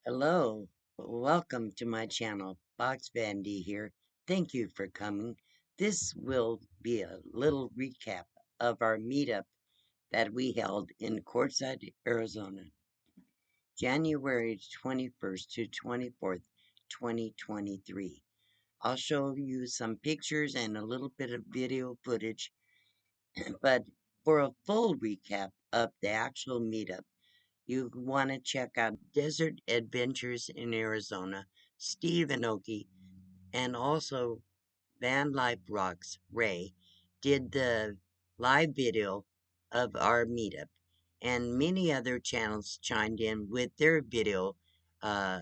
Hello, welcome to my channel. Box Vandy here. Thank you for coming. This will be a little recap of our meetup that we held in Quartzsite, Arizona, January 21st to 24th, 2023. I'll show you some pictures and a little bit of video footage, but for a full recap of the actual meetup, you want to check out Desert Adventures in Arizona, Steve Aoki, and also Van Life Rocks, Ray, did the live video of our meetup. And many other channels chimed in with their video uh,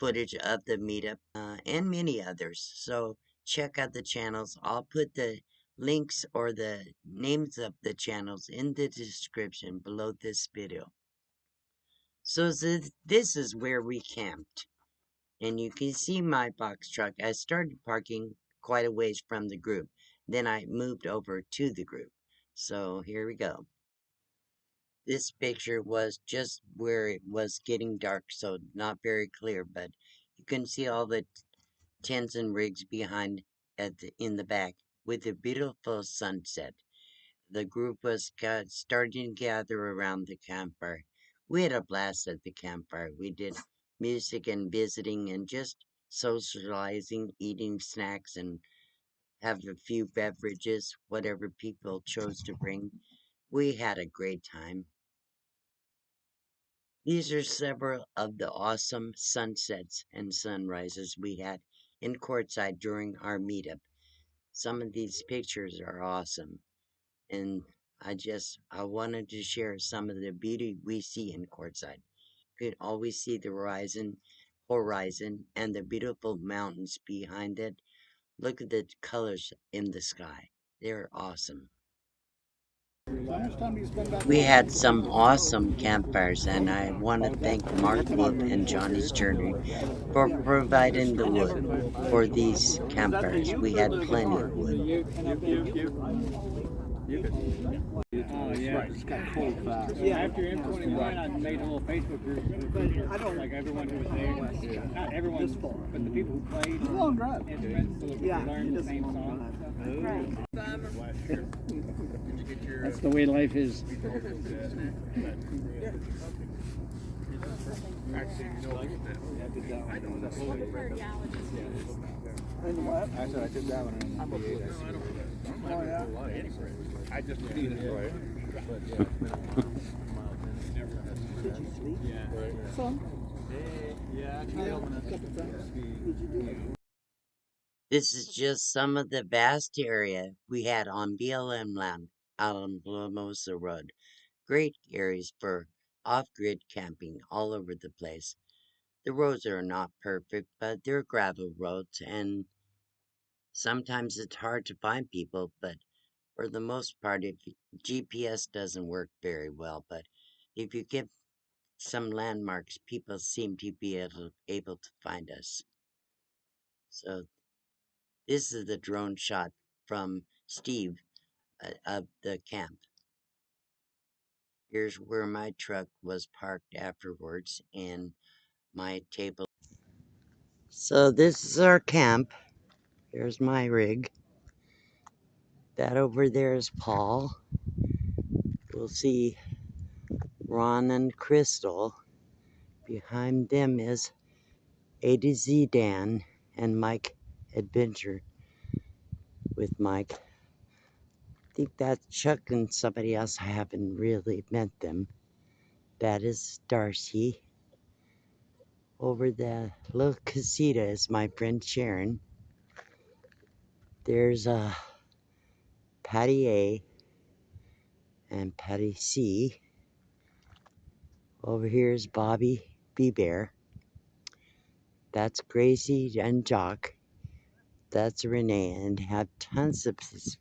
footage of the meetup and many others. So check out the channels. I'll put the links or the names of the channels in the description below this video. So this is where we camped. And you can see my box truck. I started parking quite a ways from the group. Then I moved over to the group. So here we go. This picture was just where it was getting dark, so not very clear, but you can see all the tents and rigs behind in the back with a beautiful sunset. The group was starting to gather around the campfire. We had a blast at the campfire. We did music and visiting and just socializing, eating snacks, and have a few beverages, whatever people chose to bring. We had a great time. These are several of the awesome sunsets and sunrises we had in Quartzsite during our meetup. Some of these pictures are awesome. And I wanted to share some of the beauty we see in Quartzsite. You could always see the horizon, and the beautiful mountains behind it. Look at the colors in the sky. They're awesome. We had some awesome campfires, and I want to thank Mark Wolf and Johnny's Journey for providing the wood for these campfires. We had plenty of wood. Oh, yeah. Right, it's got cold fast. Yeah. After M21, I made a little Facebook group. But I don't like everyone who was there. Yeah. Not everyone, but the people who played. It's a long drive. Instruments, so that we could learn the same song. That's the way life is. I said I did that one in '98. Oh yeah. I just need it right. Did you sleep? Yeah. Some? Yeah, This is just some of the vast area we had on BLM land out on Blamosa Road. Great areas for off-grid camping all over the place. The roads are not perfect, but they're gravel roads, and sometimes it's hard to find people, but for the most part, if GPS doesn't work very well, but if you give some landmarks, people seem to be able to find us. So this is the drone shot from Steve of the camp. Here's where my truck was parked afterwards and my table. So this is our camp. Here's my rig. That over there is Paul. We'll see Ron and Crystal. Behind them is A to Z Dan and Mike Adventure with Mike. I think that's Chuck and somebody else. I haven't really met them. That is Darcy. Over the little casita is my friend Sharon. There's Patty A and Patty C. Over here is Bobby B Bear. That's Gracie and Jock. That's Renee, and have tons of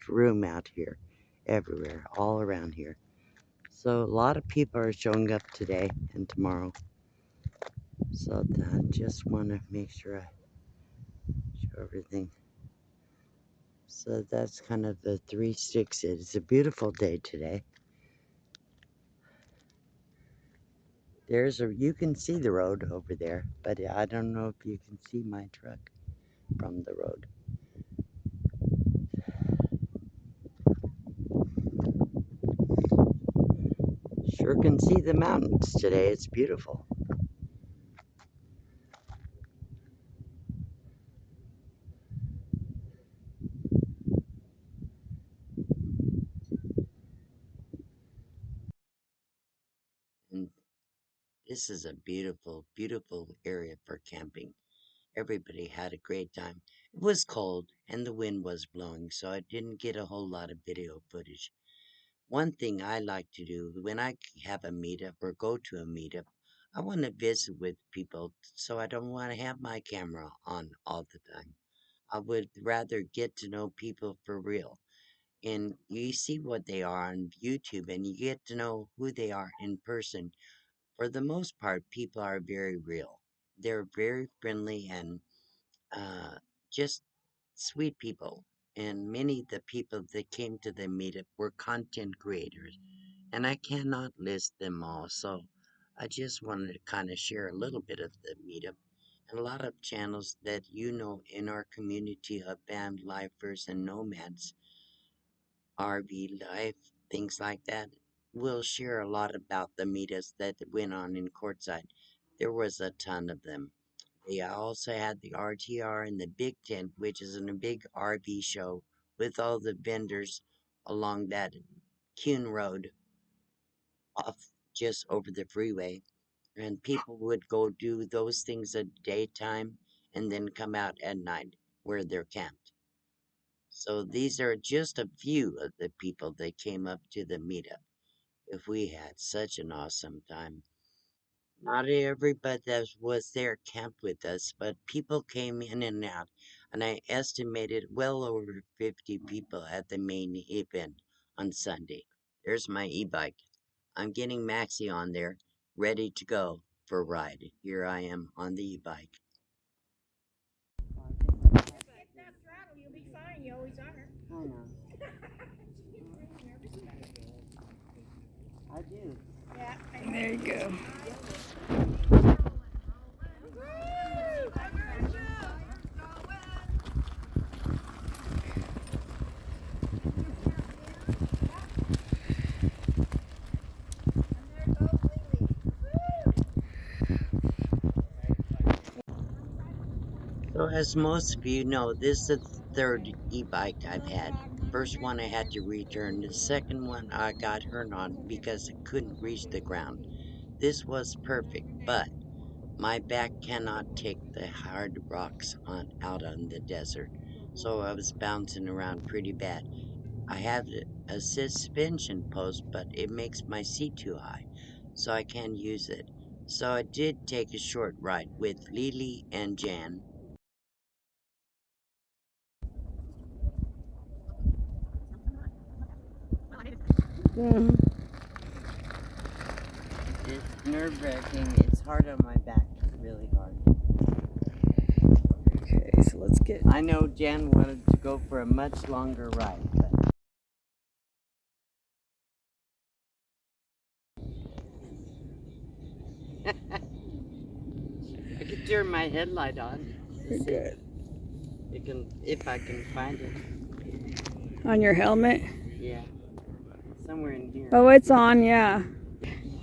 room out here, everywhere, all around here. So a lot of people are showing up today and tomorrow. So I just want to make sure I show everything. So that's kind of the 3 sticks. It's a beautiful day today. You can see the road over there, but I don't know if you can see my truck from the road. Sure can see the mountains today. It's beautiful. And this is a beautiful, beautiful area for camping. Everybody had a great time. It was cold and the wind was blowing, so I didn't get a whole lot of video footage. One thing I like to do when I have a meetup or go to a meetup, I want to visit with people, so I don't want to have my camera on all the time. I would rather get to know people for real. And you see what they are on YouTube and you get to know who they are in person. For the most part, people are very real. They're very friendly and uh, just sweet people. And many of the people that came to the meetup were content creators, and I cannot list them all. So I just wanted to kind of share a little bit of the meetup. And a lot of channels that in our community of band lifers and nomads, RV life, things like that, will share a lot about the meetups that went on in Courtside. There was a ton of them. They also had the RTR and the Big Tent, which is a big RV show with all the vendors along that Kuhn Road off just over the freeway. And people would go do those things at daytime and then come out at night where they're camped. So these are just a few of the people that came up to the meetup. If we had such an awesome time. Not everybody that was there camped with us, but people came in and out, and I estimated well over 50 people at the main event on Sunday. There's my e-bike. I'm getting Maxie on there, ready to go for a ride. Here I am on the e-bike. You'll be fine. You always are. I know. I do. Yeah. There you go. So, as most of you know, this is the third e-bike I've had. First one I had to return. The second one I got hurt on because it couldn't reach the ground. This was perfect, but my back cannot take the hard rocks out on the desert, so I was bouncing around pretty bad. I have a suspension post, but it makes my seat too high, so I can't use it. So I did take a short ride with Lily and Jan. Mm. It's nerve-wracking. It's hard on my back. It's really hard. Okay, so let's get. I know Jan wanted to go for a much longer ride, but I could turn my headlight on. You're good. If I can find it. On your helmet? Yeah, somewhere in here. Oh, it's on, yeah.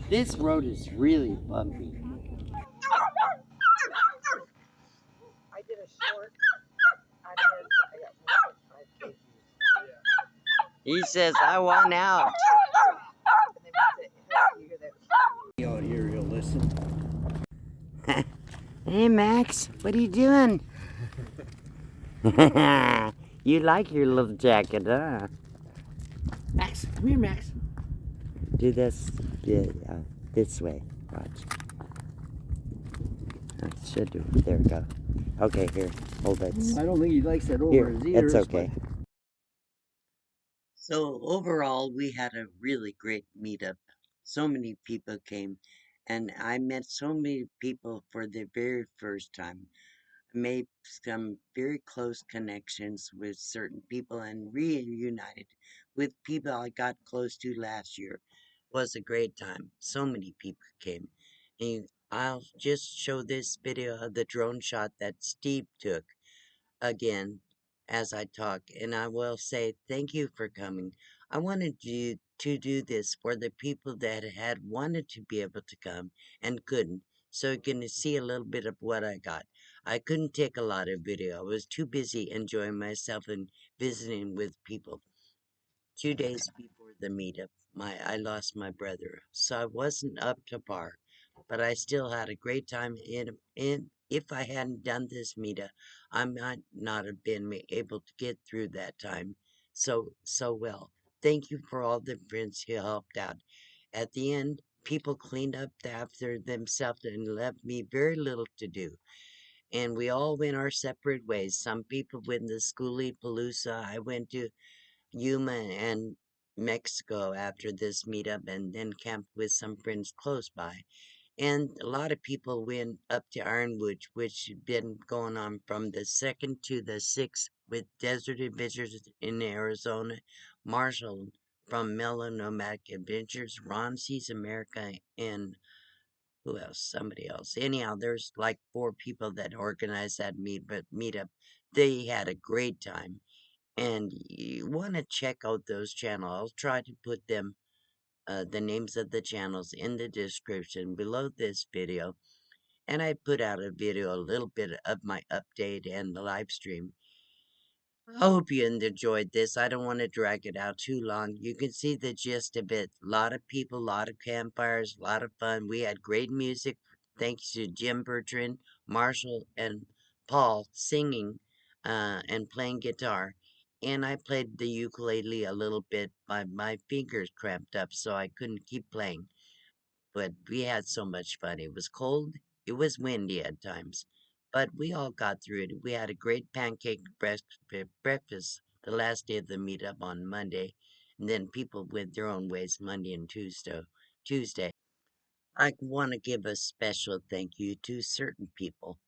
This road is really bumpy. I did a short on his. I got 1.5 kg. He says, I want out. And then you hear that. Out here, you'll listen. Hey, Max, what are you doing? You like your little jacket, huh? Max, come here, Max. Do this this way. Watch. That should do. There we go. Okay, here. Hold it. I don't think he likes that over Here, his ears. it's okay. So overall, we had a really great meetup. So many people came, and I met so many people for the very first time. Made some very close connections with certain people and reunited with people I got close to last year. It was a great time. So many people came. I'll just show this video of the drone shot that Steve took again as I talk, and I will say thank you for coming. I wanted you to do this for the people that had wanted to be able to come and couldn't, so you can see a little bit of what I got. I couldn't take a lot of video. I was too busy enjoying myself and visiting with people. 2 days before the meetup, I lost my brother, so I wasn't up to par, but I still had a great time. In if I hadn't done this meetup, I might not have been able to get through that time so well. Thank you for all the friends who helped out. At the end, people cleaned up after themselves and left me very little to do. And we all went our separate ways. Some people went to Schoolie Palooza. I went to Yuma and Mexico after this meetup and then camped with some friends close by. And a lot of people went up to Ironwood, which had been going on from the 2nd to the 6th with Desert Adventures in Arizona, Marshall from Mellow Nomadic Adventures, Ron Sees America, and who else? Somebody else. Anyhow, there's like 4 people that organized that meetup. They had a great time and you want to check out those channels. I'll try to put them, the names of the channels in the description below this video. And I put out a video, a little bit of my update and the live stream. I hope you enjoyed this. I don't want to drag it out too long. You can see the gist of it. A lot of people, a lot of campfires, a lot of fun. We had great music. Thanks to Jim Bertrand, Marshall, and Paul singing and playing guitar. And I played the ukulele a little bit. My fingers cramped up, so I couldn't keep playing. But we had so much fun. It was cold, it was windy at times, but we all got through it. We had a great pancake breakfast the last day of the meetup on Monday, and then people went their own ways Monday and Tuesday. I want to give a special thank you to certain people.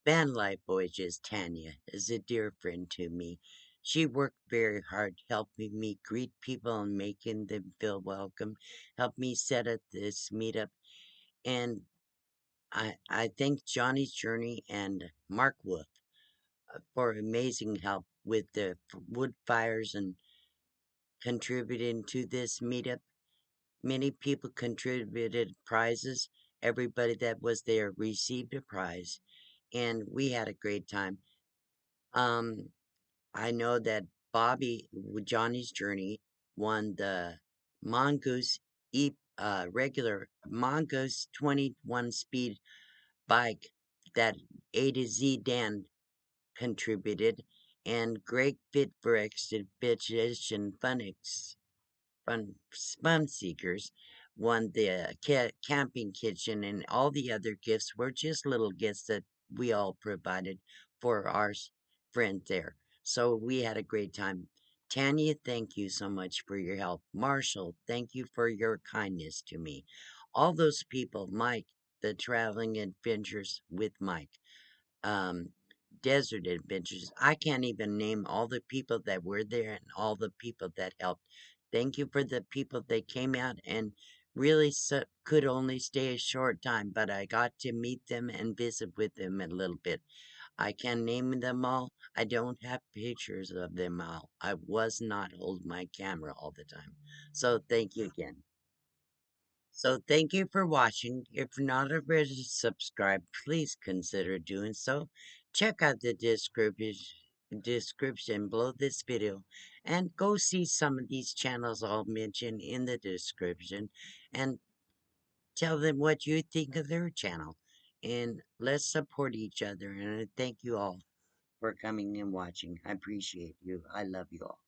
Van Life Voyages Tanya is a dear friend to me. She worked very hard helping me greet people and making them feel welcome, helped me set up this meetup, and I thank Johnny's Journey and Mark Wolf for amazing help with the wood fires and contributing to this meetup. Many people contributed prizes. Everybody that was there received a prize, and we had a great time. Um, I know that Bobby, with Johnny's Journey, won the Mongoose regular Mongoose 21 speed bike that A to Z Dan contributed, and Greg Fit for Expedition Fun Seekers won the camping kitchen, and all the other gifts were just little gifts that we all provided for our friend there. So we had a great time. Tanya, thank you so much for your help. Marshall, thank you for your kindness to me. All those people, Mike, the traveling adventures with Mike, um, desert adventures. I can't even name all the people that were there and all the people that helped. Thank you for the people that came out and really could only stay a short time, but I got to meet them and visit with them a little bit. I can name them all. I don't have pictures of them all. I was not holding my camera all the time. So thank you again. So thank you for watching. If you're not already subscribed, please consider doing so. Check out the description below this video and go see some of these channels I'll mention in the description and tell them what you think of their channel. And let's support each other. And I thank you all for coming and watching. I appreciate you. I love you all.